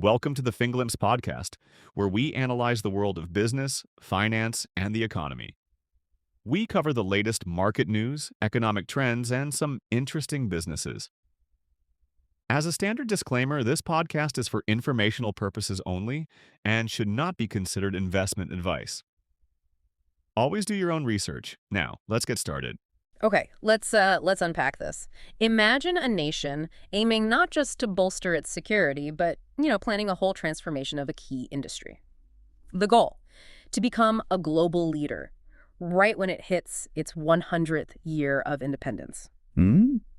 Welcome to the FinGlimpse podcast, where we analyze the world of business, finance, and the economy. We cover the latest market news, economic trends, and some interesting businesses. As a standard disclaimer, this podcast is for informational purposes only and should not be considered investment advice. Always do your own research. Now, let's get started. Okay, let's unpack this. Imagine a nation aiming not just to bolster its security, but, planning a whole transformation of a key industry. The goal, to become a global leader right when it hits its 100th year of independence.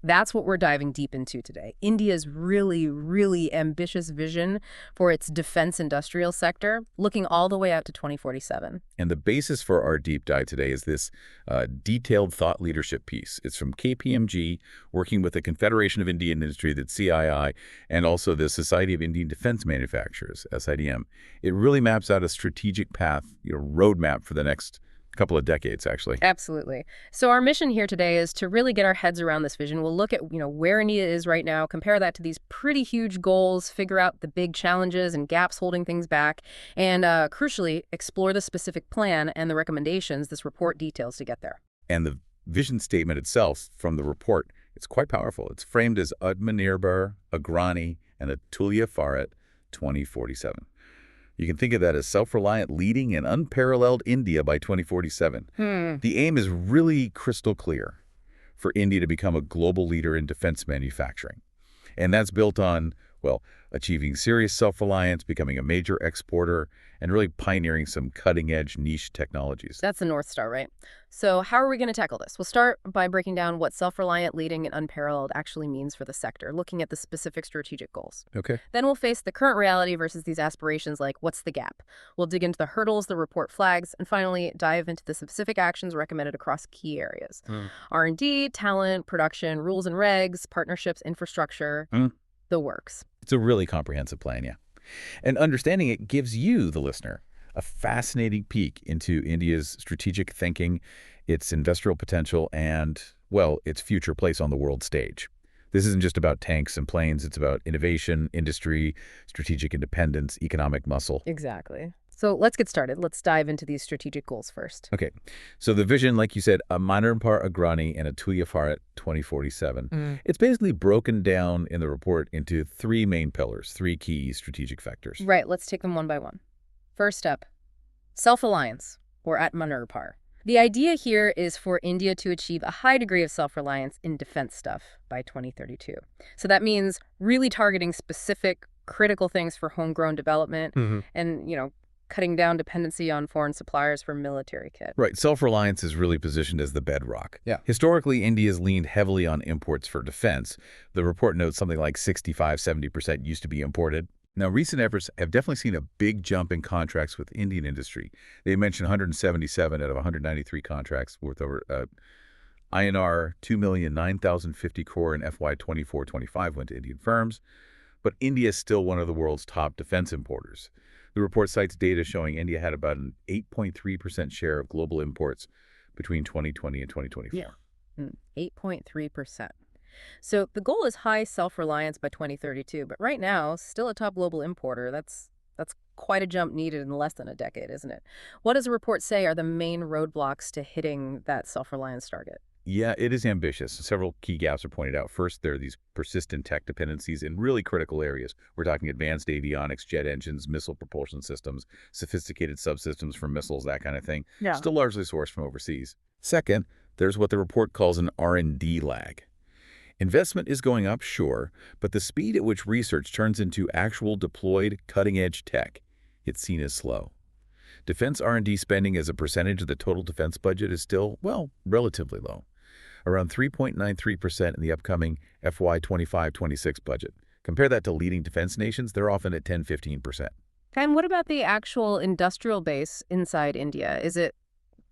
That's what we're diving deep into today. India's really ambitious vision for its defense industrial sector, looking all the way out to 2047. And the basis for our deep dive today is this detailed thought leadership piece. It's from KPMG, working with the Confederation of Indian Industry, that's CII, and also the Society of Indian Defense Manufacturers, SIDM. It really maps out a strategic path, roadmap for the next couple of decades, actually. Absolutely. So our mission here today is to really get our heads around this vision. We'll look at, where India is right now, compare that to these pretty huge goals, figure out the big challenges and gaps holding things back, and crucially, explore the specific plan and the recommendations this report details to get there. And the vision statement itself from the report, it's quite powerful. It's framed as Atmanirbhar, Agrani, and Atulya Bharat 2047. You can think of that as self-reliant, leading, and unparalleled India by 2047. The aim is really crystal clear for India to become a global leader in defense manufacturing. And that's built on, achieving serious self-reliance, becoming a major exporter, and really pioneering some cutting-edge niche technologies. That's the North Star, right? So how are we going to tackle this? We'll start by breaking down what self-reliant, leading, and unparalleled actually means for the sector, looking at the specific strategic goals. Okay. Then we'll face the current reality versus these aspirations, like what's the gap? We'll dig into the hurdles the report flags, and finally dive into the specific actions recommended across key areas. R&D, talent, production, rules and regs, partnerships, infrastructure, the works. It's a really comprehensive plan, yeah. And understanding it gives you, the listener, a fascinating peek into India's strategic thinking, its industrial potential, and, its future place on the world stage. This isn't just about tanks and planes. It's about innovation, industry, strategic independence, economic muscle. Exactly. So let's get started. Let's dive into these strategic goals first. Okay. So the vision, like you said, Atmanirbhar, Agrani, and Atulya Bharat 2047. It's basically broken down in the report into three main pillars, three key strategic vectors. Right. Let's take them one by one. First up, self-reliance, or Atmanirbhar. The idea here is for India to achieve a high degree of self-reliance in defense stuff by 2032. So that means really targeting specific critical things for homegrown development and, cutting down dependency on foreign suppliers for military kit. Right. Self-reliance is really positioned as the bedrock. Yeah. Historically, India's leaned heavily on imports for defense. The report notes something like 65–70% used to be imported. Now, recent efforts have definitely seen a big jump in contracts with Indian industry. They mentioned 177 out of 193 contracts worth over INR 2,009,050 crore in FY 24-25 went to Indian firms. But India is still one of the world's top defense importers. The report cites data showing India had about an 8.3% share of global imports between 2020 and 2024. Yeah, 8.3%. So the goal is high self-reliance by 2032, but right now, still a top global importer. That's quite a jump needed in less than a decade, isn't it? What does the report say are the main roadblocks to hitting that self-reliance target? Yeah, it is ambitious. Several key gaps are pointed out. First, there are these persistent tech dependencies in really critical areas. We're talking advanced avionics, jet engines, missile propulsion systems, sophisticated subsystems for missiles, that kind of thing. Yeah. Still largely sourced from overseas. Second, there's what the report calls an R&D lag. Investment is going up, sure, but the speed at which research turns into actual deployed cutting-edge tech, it's seen as slow. Defense R&D spending as a percentage of the total defense budget is still, relatively low. Around 3.93% in the upcoming FY 25-26 budget. Compare that to leading defense nations, they're often at 10–15%. And what about the actual industrial base inside India? Is it,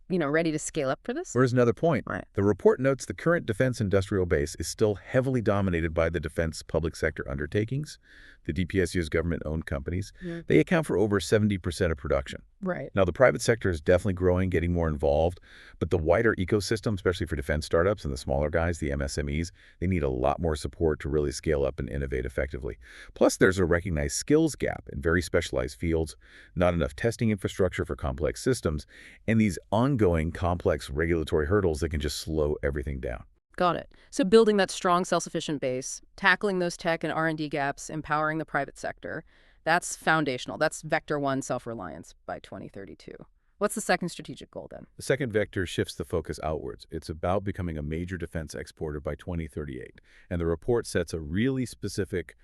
ready to scale up for this? Here's another point. Right. The report notes the current defense industrial base is still heavily dominated by the defense public sector undertakings, the DPSU's government-owned companies. They account for over 70% of production. Right. Now, the private sector is definitely growing, getting more involved, but the wider ecosystem, especially for defense startups and the smaller guys, the MSMEs, they need a lot more support to really scale up and innovate effectively. Plus, there's a recognized skills gap in very specialized fields, not enough testing infrastructure for complex systems, and these ongoing complex regulatory hurdles that can just slow everything down. Got it. So building that strong self-sufficient base, tackling those tech and R&D gaps, empowering the private sector, that's foundational. That's Vector 1 self-reliance by 2032. What's the second strategic goal then? The second vector shifts the focus outwards. It's about becoming a major defense exporter by 2038. And the report sets a really specific,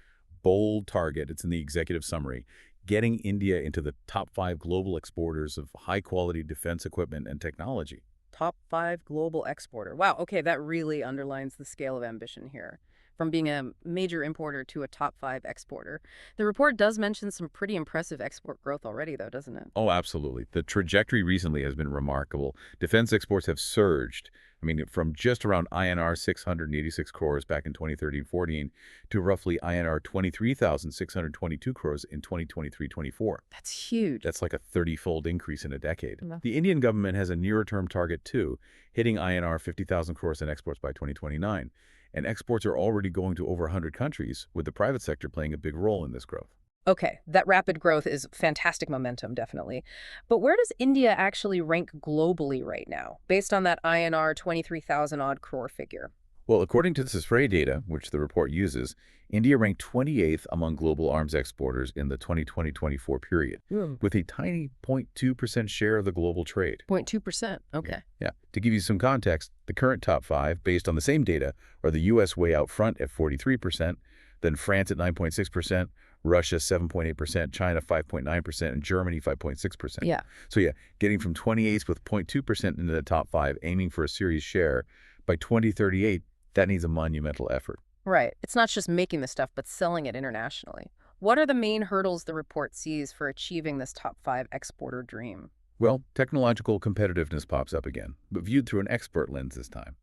bold target. It's in the executive summary, getting India into the top 5 global exporters of high-quality defense equipment and technology. Top 5 global exporter. Wow, okay, that really underlines the scale of ambition here. From being a major importer to a top 5 exporter. The report does mention some pretty impressive export growth already, though, doesn't it? Oh, absolutely. The trajectory recently has been remarkable. Defense exports have surged. I mean, from just around INR 686 crores back in 2013-14 to roughly INR 23,622 crores in 2023-24. That's huge. That's like a 30-fold increase in a decade. Yeah. The Indian government has a nearer-term target, too, hitting INR 50,000 crores in exports by 2029. And exports are already going to over 100 countries, with the private sector playing a big role in this growth. Okay, that rapid growth is fantastic momentum, definitely. But where does India actually rank globally right now, based on that INR 23,000 odd crore figure? Well, according to the SFRAE data, which the report uses, India ranked 28th among global arms exporters in the 2020-24 period, with a tiny 0.2% share of the global trade. 0.2%, okay. Yeah. To give you some context, the current top 5, based on the same data, are the U.S. way out front at 43%, then France at 9.6%, Russia 7.8%, China 5.9%, and Germany 5.6%. Yeah. So yeah, getting from 28th with 0.2% into the top 5, aiming for a series share, by 2038, that needs a monumental effort. Right. It's not just making the stuff, but selling it internationally. What are the main hurdles the report sees for achieving this top 5 exporter dream? Well, technological competitiveness pops up again, but viewed through an expert lens this time.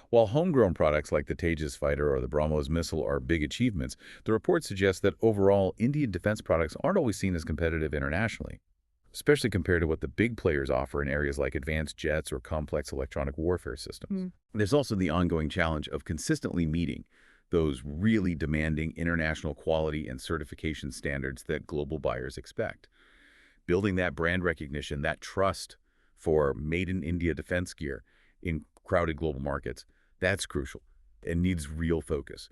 While homegrown products like the Tejas fighter or the BrahMos missile are big achievements, the report suggests that overall, Indian defense products aren't always seen as competitive internationally, especially compared to what the big players offer in areas like advanced jets or complex electronic warfare systems. There's also the ongoing challenge of consistently meeting those really demanding international quality and certification standards that global buyers expect. Building that brand recognition, that trust for made-in-India defense gear in crowded global markets, that's crucial and needs real focus.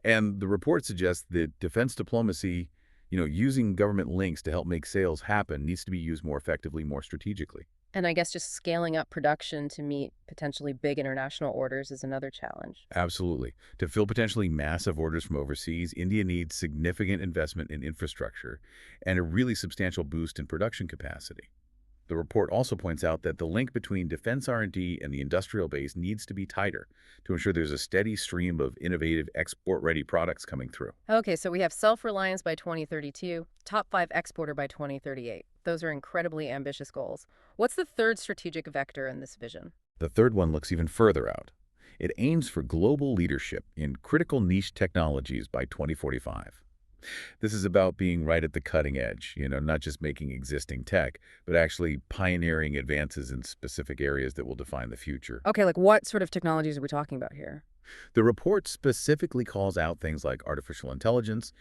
And the report suggests that defense diplomacy, using government links to help make sales happen needs to be used more effectively, more strategically. And I guess just scaling up production to meet potentially big international orders is another challenge. Absolutely. To fill potentially massive orders from overseas, India needs significant investment in infrastructure and a really substantial boost in production capacity. The report also points out that the link between defense R&D and the industrial base needs to be tighter to ensure there's a steady stream of innovative export-ready products coming through. Okay, so we have self-reliance by 2032, top 5 exporter by 2038. Those are incredibly ambitious goals. What's the third strategic vector in this vision? The third one looks even further out. It aims for global leadership in critical niche technologies by 2045. This is about being right at the cutting edge, not just making existing tech, but actually pioneering advances in specific areas that will define the future. Okay, like what sort of technologies are we talking about here? The report specifically calls out things like artificial intelligence,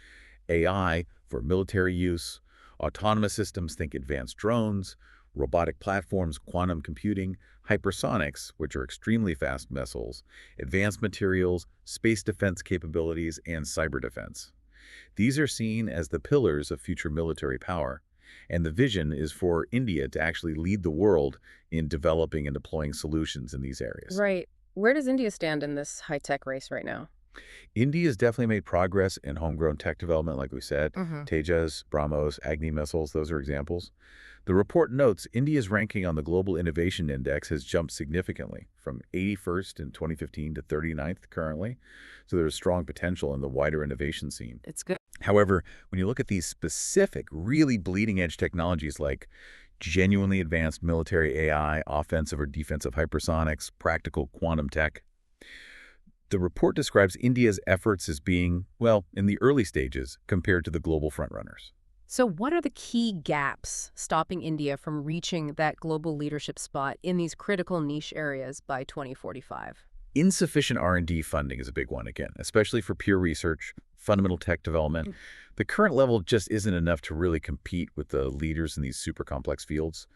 AI for military use, autonomous systems, think advanced drones, robotic platforms, quantum computing, hypersonics, which are extremely fast missiles, advanced materials, space defense capabilities, and cyber defense. These are seen as the pillars of future military power, and the vision is for India to actually lead the world in developing and deploying solutions in these areas. Right. Where does India stand in this high-tech race right now? India's definitely made progress in homegrown tech development, like we said. Tejas, BrahMos, Agni missiles, those are examples. The report notes India's ranking on the Global Innovation Index has jumped significantly from 81st in 2015 to 39th currently. So there's strong potential in the wider innovation scene. It's good. However, when you look at these specific, really bleeding-edge technologies like genuinely advanced military AI, offensive or defensive hypersonics, practical quantum tech, the report describes India's efforts as being, well, in the early stages compared to the global frontrunners. So what are the key gaps stopping India from reaching that global leadership spot in these critical niche areas by 2045? Insufficient R&D funding is a big one again, especially for pure research, fundamental tech development. The current level just isn't enough to really compete with the leaders in these super complex fields.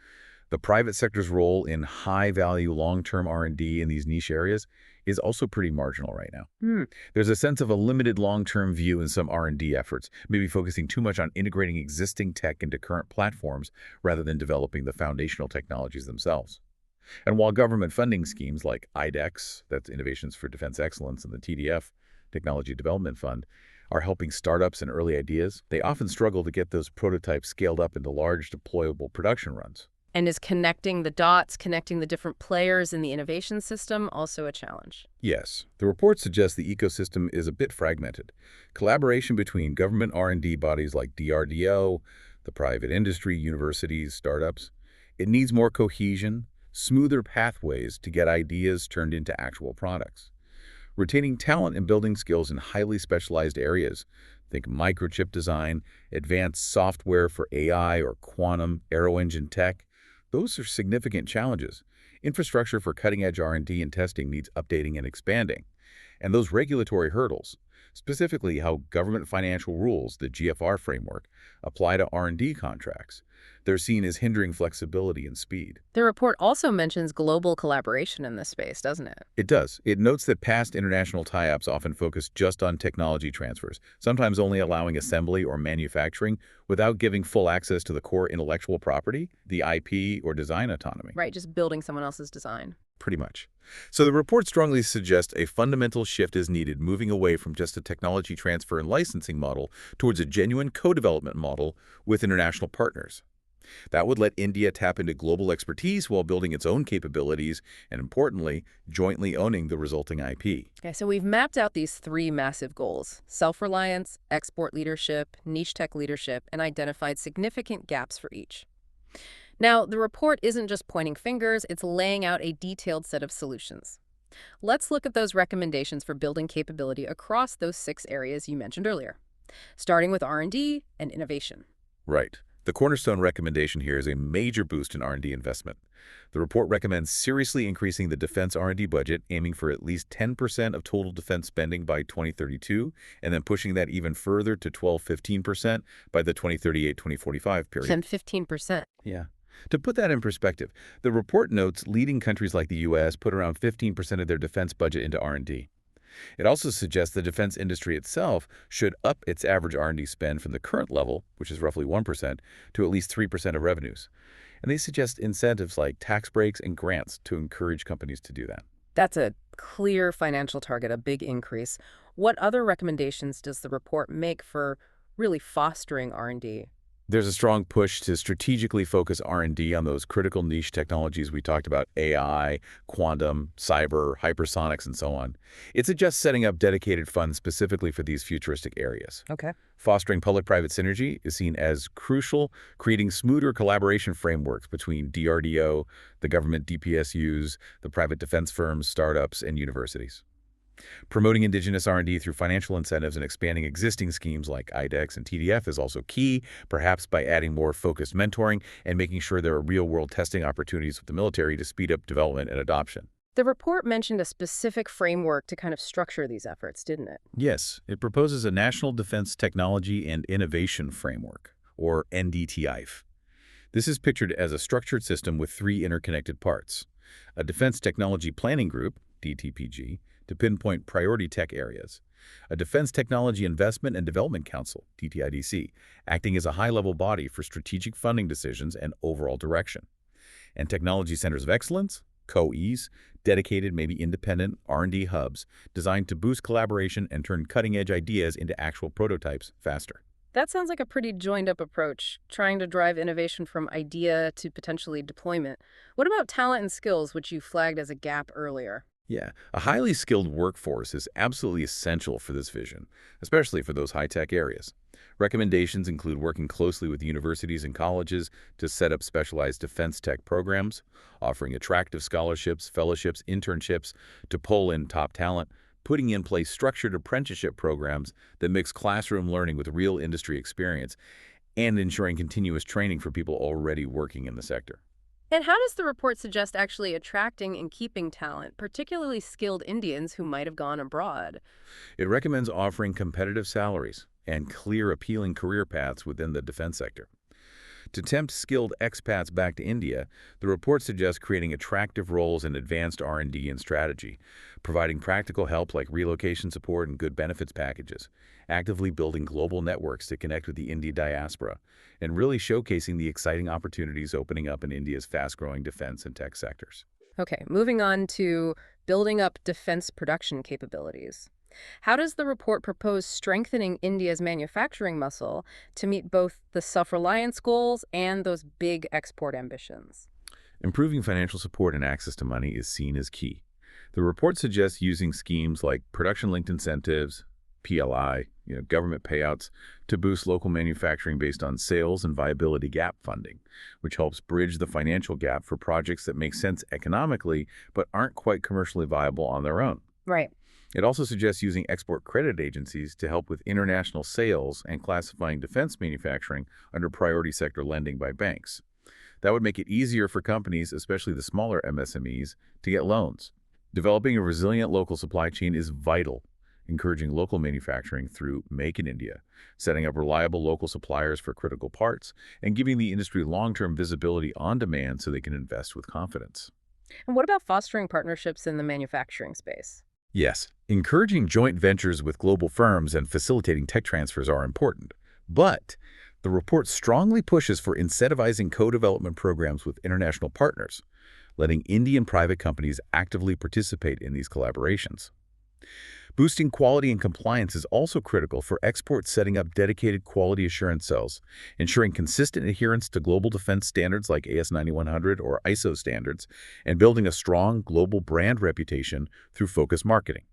The private sector's role in high-value, long-term R&D in these niche areas is also pretty marginal right now. Hmm. There's a sense of a limited long-term view in some R&D efforts, maybe focusing too much on integrating existing tech into current platforms rather than developing the foundational technologies themselves. And while government funding schemes like IDEX, that's Innovations for Defense Excellence, and the TDF, Technology Development Fund, are helping startups and early ideas, they often struggle to get those prototypes scaled up into large deployable production runs. And is connecting the dots, connecting the different players in the innovation system also a challenge? Yes, the report suggests the ecosystem is a bit fragmented. Collaboration between government R&D bodies like DRDO, the private industry, universities, startups, it needs more cohesion, smoother pathways to get ideas turned into actual products. Retaining talent and building skills in highly specialized areas, think microchip design, advanced software for AI or quantum aero engine tech, those are significant challenges. Infrastructure for cutting-edge R&D and testing needs updating and expanding. And those regulatory hurdles, specifically how government financial rules, the GFR framework, apply to R&D contracts, they're seen as hindering flexibility and speed. The report also mentions global collaboration in this space, doesn't it? It does. It notes that past international tie-ups often focus just on technology transfers, sometimes only allowing assembly or manufacturing without giving full access to the core intellectual property, the IP, or design autonomy. Right, just building someone else's design. Pretty much. So the report strongly suggests a fundamental shift is needed, moving away from just a technology transfer and licensing model towards a genuine co-development model with international partners. That would let India tap into global expertise while building its own capabilities and, importantly, jointly owning the resulting IP. Okay, so we've mapped out these three massive goals: self-reliance, export leadership, niche tech leadership, and identified significant gaps for each. Now, the report isn't just pointing fingers, it's laying out a detailed set of solutions. Let's look at those recommendations for building capability across those 6 areas you mentioned earlier, starting with R&D and innovation. Right. The cornerstone recommendation here is a major boost in R&D investment. The report recommends seriously increasing the defense R&D budget, aiming for at least 10% of total defense spending by 2032, and then pushing that even further to 12–15% by the 2038–2045 period. 10–15%. Yeah. To put that in perspective, the report notes leading countries like the U.S. put around 15% of their defense budget into R&D. It also suggests the defense industry itself should up its average R&D spend from the current level, which is roughly 1%, to at least 3% of revenues. And they suggest incentives like tax breaks and grants to encourage companies to do that. That's a clear financial target, a big increase. What other recommendations does the report make for really fostering R&D? There's a strong push to strategically focus R&D on those critical niche technologies we talked about: AI, quantum, cyber, hypersonics, and so on. It suggests setting up dedicated funds specifically for these futuristic areas. Okay. Fostering public-private synergy is seen as crucial, creating smoother collaboration frameworks between DRDO, the government DPSUs, the private defense firms, startups, and universities. Promoting indigenous R&D through financial incentives and expanding existing schemes like IDEX and TDF is also key, perhaps by adding more focused mentoring and making sure there are real-world testing opportunities with the military to speed up development and adoption. The report mentioned a specific framework to kind of structure these efforts, didn't it? Yes, it proposes a National Defense Technology and Innovation Framework, or NDTIF. This is pictured as a structured system with 3 interconnected parts: a Defense Technology Planning Group, DTPG, to pinpoint priority tech areas, a Defense Technology Investment and Development Council, DTIDC, acting as a high-level body for strategic funding decisions and overall direction, and Technology Centers of Excellence, COEs, dedicated, maybe independent R&D hubs designed to boost collaboration and turn cutting-edge ideas into actual prototypes faster. That sounds like a pretty joined-up approach, trying to drive innovation from idea to potentially deployment. What about talent and skills, which you flagged as a gap earlier? Yeah, a highly skilled workforce is absolutely essential for this vision, especially for those high-tech areas. Recommendations include working closely with universities and colleges to set up specialized defense tech programs, offering attractive scholarships, fellowships, internships to pull in top talent, putting in place structured apprenticeship programs that mix classroom learning with real industry experience, and ensuring continuous training for people already working in the sector. And how does the report suggest actually attracting and keeping talent, particularly skilled Indians who might have gone abroad? It recommends offering competitive salaries and clear, appealing career paths within the defense sector. To tempt skilled expats back to India, the report suggests creating attractive roles in advanced R&D and strategy, providing practical help like relocation support and good benefits packages, actively building global networks to connect with the India diaspora, and really showcasing the exciting opportunities opening up in India's fast-growing defense and tech sectors. Okay, moving on to building up defense production capabilities. How does the report propose strengthening India's manufacturing muscle to meet both the self-reliance goals and those big export ambitions? Improving financial support and access to money is seen as key. The report suggests using schemes like production-linked incentives, PLI, government payouts, to boost local manufacturing based on sales and viability gap funding, which helps bridge the financial gap for projects that make sense economically but aren't quite commercially viable on their own. Right. It also suggests using export credit agencies to help with international sales and classifying defense manufacturing under priority sector lending by banks. That would make it easier for companies, especially the smaller MSMEs, to get loans. Developing a resilient local supply chain is vital, encouraging local manufacturing through Make in India, setting up reliable local suppliers for critical parts, and giving the industry long-term visibility on demand so they can invest with confidence. And what about fostering partnerships in the manufacturing space? Yes, encouraging joint ventures with global firms and facilitating tech transfers are important. But the report strongly pushes for incentivizing co-development programs with international partners, letting Indian private companies actively participate in these collaborations. Boosting quality and compliance is also critical for exports, setting up dedicated quality assurance cells, ensuring consistent adherence to global defense standards like AS9100 or ISO standards, and building a strong global brand reputation through focused marketing,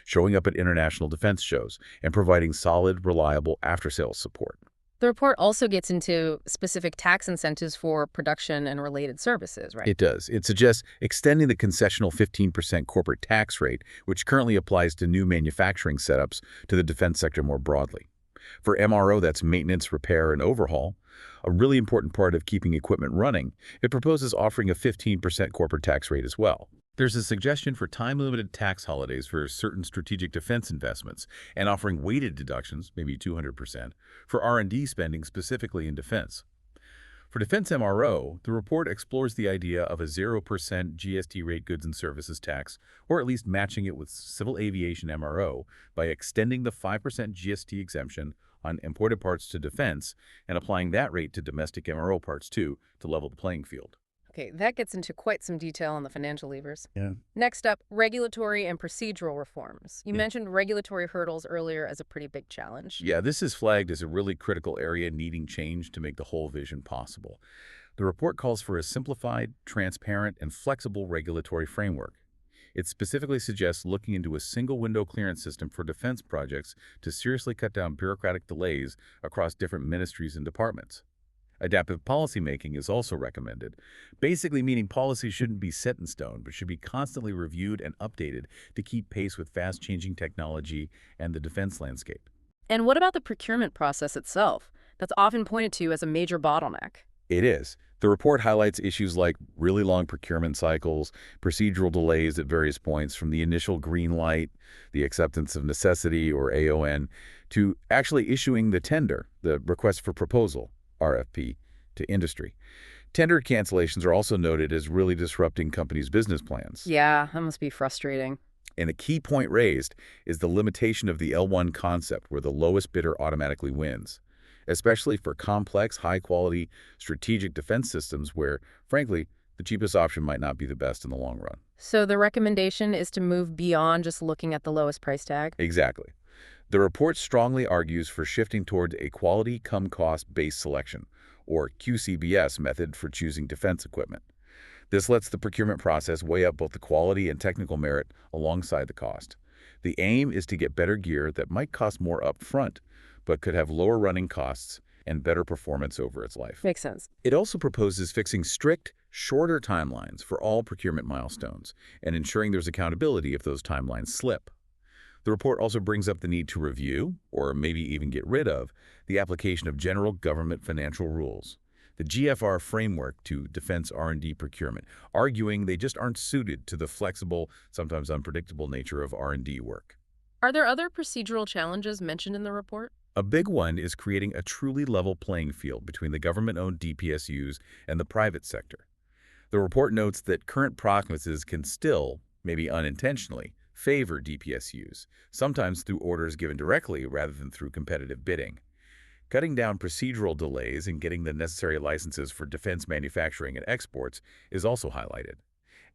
showing up at international defense shows, and providing solid, reliable after-sales support. The report also gets into specific tax incentives for production and related services, right? It does. It suggests extending the concessional 15% corporate tax rate, which currently applies to new manufacturing setups, to the defense sector more broadly. For MRO, that's maintenance, repair, and overhaul, a really important part of keeping equipment running, it proposes offering a 15% corporate tax rate as well. There's a suggestion for time-limited tax holidays for certain strategic defense investments and offering weighted deductions, maybe 200%, for R&D spending specifically in defense. For defense MRO, the report explores the idea of a 0% GST rate goods and services tax, or at least matching it with civil aviation MRO by extending the 5% GST exemption on imported parts to defense and applying that rate to domestic MRO parts too, to level the playing field. Okay, that gets into quite some detail on the financial levers. Yeah. Next up, regulatory and procedural reforms. You mentioned regulatory hurdles earlier as a pretty big challenge. Yeah, this is flagged as a really critical area needing change to make the whole vision possible. The report calls for a simplified, transparent, and flexible regulatory framework. It specifically suggests looking into a single window clearance system for defense projects to seriously cut down bureaucratic delays across different ministries and departments. Adaptive policymaking is also recommended, basically meaning policy shouldn't be set in stone, but should be constantly reviewed and updated to keep pace with fast-changing technology and the defense landscape. And what about the procurement process itself? That's often pointed to as a major bottleneck. It is. The report highlights issues like really long procurement cycles, procedural delays at various points from the initial green light, the acceptance of necessity or AON, to actually issuing the tender, the request for proposal, RFP, to industry. Tender cancellations are also noted as really disrupting companies' business plans. Yeah, that must be frustrating. And a key point raised is the limitation of the L1 concept, where the lowest bidder automatically wins, especially for complex, high-quality, strategic defense systems where, frankly, the cheapest option might not be the best in the long run. So the recommendation is to move beyond just looking at the lowest price tag? Exactly. The report strongly argues for shifting towards a quality-come-cost-based selection, or QCBS method for choosing defense equipment. This lets the procurement process weigh up both the quality and technical merit alongside the cost. The aim is to get better gear that might cost more up front, but could have lower running costs and better performance over its life. Makes sense. It also proposes fixing strict, shorter timelines for all procurement milestones and ensuring there's accountability if those timelines slip. The report also brings up the need to review, or maybe even get rid of, the application of general government financial rules, the GFR framework to defense R&D procurement, arguing they just aren't suited to the flexible, sometimes unpredictable nature of R&D work. Are there other procedural challenges mentioned in the report? A big one is creating a truly level playing field between the government-owned DPSUs and the private sector. The report notes that current practices can still, maybe unintentionally, favor DPSUs, sometimes through orders given directly rather than through competitive bidding. Cutting down procedural delays and getting the necessary licenses for defense manufacturing and exports is also highlighted.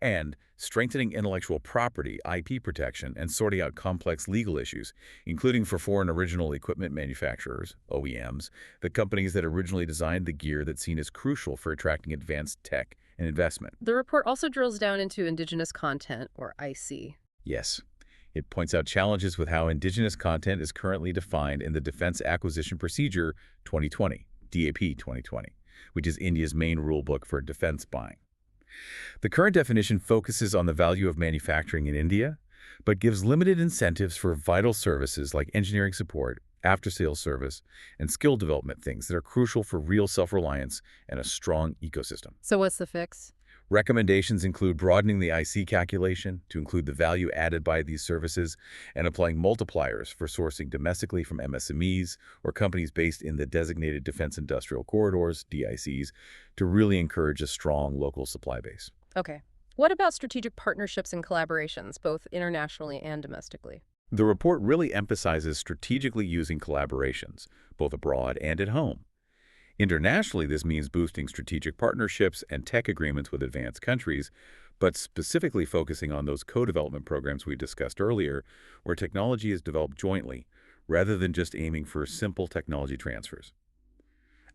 And strengthening intellectual property, IP protection, and sorting out complex legal issues, including for foreign original equipment manufacturers, OEMs, the companies that originally designed the gear that's seen as crucial for attracting advanced tech and investment. The report also drills down into indigenous content, or IC. Yes, it points out challenges with how indigenous content is currently defined in the Defense Acquisition Procedure 2020, DAP 2020, which is India's main rulebook for defense buying. The current definition focuses on the value of manufacturing in India, but gives limited incentives for vital services like engineering support, after-sales service, and skill development, things that are crucial for real self-reliance and a strong ecosystem. So what's the fix? Recommendations include broadening the IC calculation to include the value added by these services and applying multipliers for sourcing domestically from MSMEs or companies based in the designated Defense Industrial Corridors, DICs, to really encourage a strong local supply base. Okay. What about strategic partnerships and collaborations, both internationally and domestically? The report really emphasizes strategically using collaborations, both abroad and at home. Internationally, this means boosting strategic partnerships and tech agreements with advanced countries, but specifically focusing on those co-development programs we discussed earlier, where technology is developed jointly, rather than just aiming for simple technology transfers.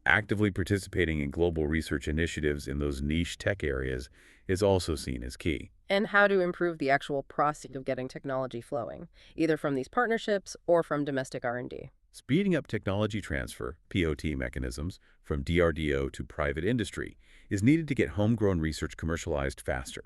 Actively participating in global research initiatives in those niche tech areas is also seen as key. And how to improve the actual process of getting technology flowing, either from these partnerships or from domestic R&D. Speeding up technology transfer, POT mechanisms, from DRDO to private industry is needed to get homegrown research commercialized faster.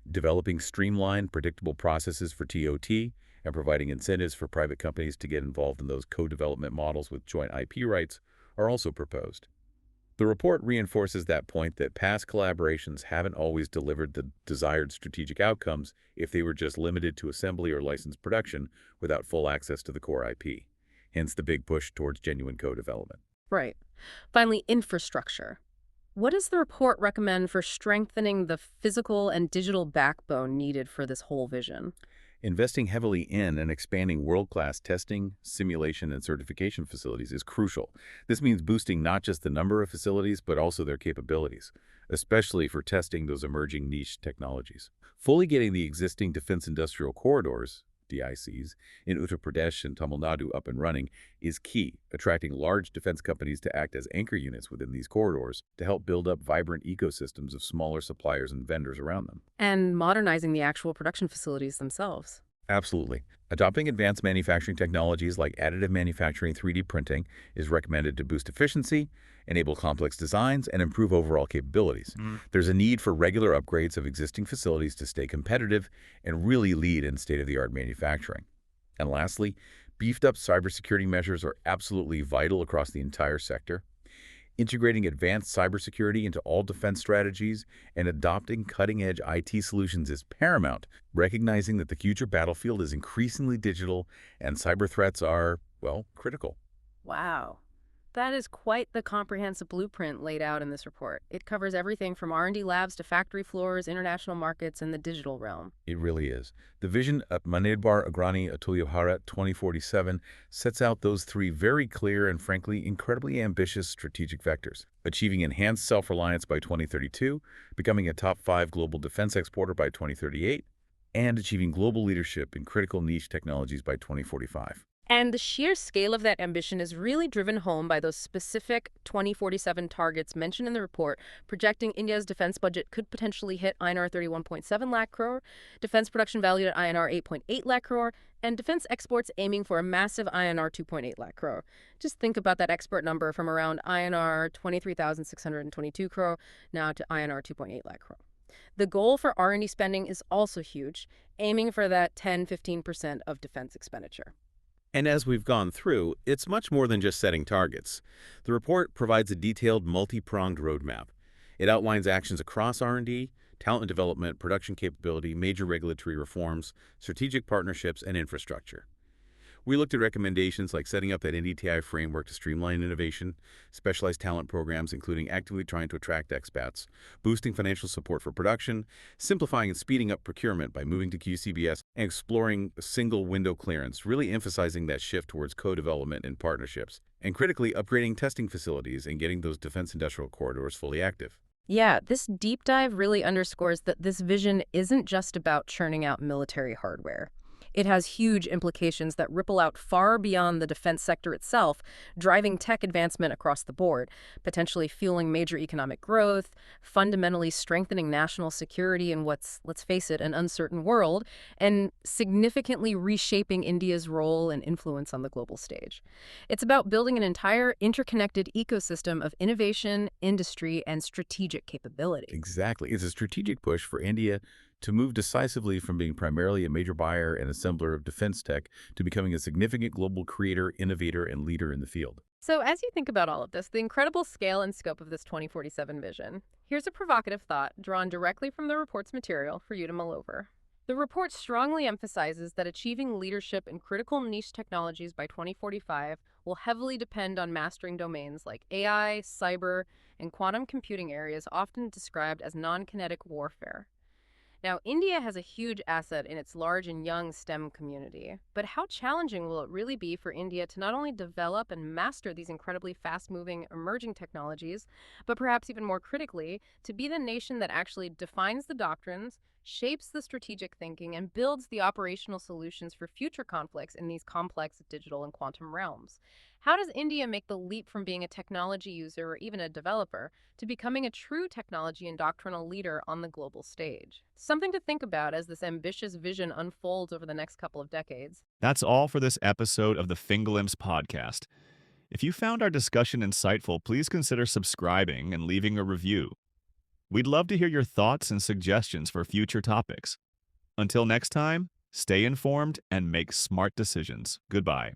Developing streamlined, predictable processes for TOT and providing incentives for private companies to get involved in those co-development models with joint IP rights are also proposed. The report reinforces that point that past collaborations haven't always delivered the desired strategic outcomes if they were just limited to assembly or licensed production without full access to the core IP. Hence the big push towards genuine co-development. Right. Finally, infrastructure. What does the report recommend for strengthening the physical and digital backbone needed for this whole vision? Investing heavily in and expanding world-class testing, simulation, and certification facilities is crucial. This means boosting not just the number of facilities, but also their capabilities, especially for testing those emerging niche technologies. Fully getting the existing Defense Industrial Corridors, DICs, in Uttar Pradesh and Tamil Nadu up and running is key, attracting large defense companies to act as anchor units within these corridors to help build up vibrant ecosystems of smaller suppliers and vendors around them. And modernizing the actual production facilities themselves. Absolutely. Adopting advanced manufacturing technologies like additive manufacturing 3D printing is recommended to boost efficiency, enable complex designs, and improve overall capabilities. There's a need for regular upgrades of existing facilities to stay competitive and really lead in state-of-the-art manufacturing. And lastly, beefed up cybersecurity measures are absolutely vital across the entire sector. Integrating advanced cybersecurity into all defense strategies and adopting cutting-edge IT solutions is paramount, recognizing that the future battlefield is increasingly digital and cyber threats are, well, critical. Wow. That is quite the comprehensive blueprint laid out in this report. It covers everything from R&D labs to factory floors, international markets, and the digital realm. It really is. The vision at Atmanirbhar Agrani Atulya Bharat 2047 sets out those three very clear and frankly incredibly ambitious strategic vectors. Achieving enhanced self-reliance by 2032, becoming a top 5 global defense exporter by 2038, and achieving global leadership in critical niche technologies by 2045. And the sheer scale of that ambition is really driven home by those specific 2047 targets mentioned in the report, projecting India's defense budget could potentially hit INR 31.7 lakh crore, defense production valued at INR 8.8 lakh crore, and defense exports aiming for a massive INR 2.8 lakh crore. Just think about that export number from around INR 23,622 crore now to INR 2.8 lakh crore. The goal for R&D spending is also huge, aiming for that 10–15% of defense expenditure. And as we've gone through, it's much more than just setting targets. The report provides a detailed, multi-pronged roadmap. It outlines actions across R&D, talent development, production capability, major regulatory reforms, strategic partnerships, and infrastructure. We looked at recommendations like setting up that NDTIF framework to streamline innovation, specialized talent programs including actively trying to attract expats, boosting financial support for production, simplifying and speeding up procurement by moving to QCBS, and exploring single window clearance, really emphasizing that shift towards co-development and partnerships, and critically upgrading testing facilities and getting those defense industrial corridors fully active. Yeah, this deep dive really underscores that this vision isn't just about churning out military hardware. It has huge implications that ripple out far beyond the defense sector itself, driving tech advancement across the board, potentially fueling major economic growth, fundamentally strengthening national security in what's, let's face it, an uncertain world, and significantly reshaping India's role and influence on the global stage. It's about building an entire interconnected ecosystem of innovation, industry, and strategic capability. Exactly. It's a strategic push for India to move decisively from being primarily a major buyer and assembler of defense tech to becoming a significant global creator, innovator, and leader in the field. So as you think about all of this, the incredible scale and scope of this 2047 vision, here's a provocative thought drawn directly from the report's material for you to mull over. The report strongly emphasizes that achieving leadership in critical niche technologies by 2045 will heavily depend on mastering domains like AI, cyber, and quantum computing, areas often described as non-kinetic warfare. Now, India has a huge asset in its large and young STEM community, but how challenging will it really be for India to not only develop and master these incredibly fast-moving emerging technologies, but perhaps even more critically, to be the nation that actually defines the doctrines, shapes the strategic thinking, and builds the operational solutions for future conflicts in these complex digital and quantum realms? How does India make the leap from being a technology user or even a developer to becoming a true technology and doctrinal leader on the global stage? Something to think about as this ambitious vision unfolds over the next couple of decades. That's all for this episode of the FinGlimpse podcast. If you found our discussion insightful, please consider subscribing and leaving a review. We'd love to hear your thoughts and suggestions for future topics. Until next time, stay informed and make smart decisions. Goodbye.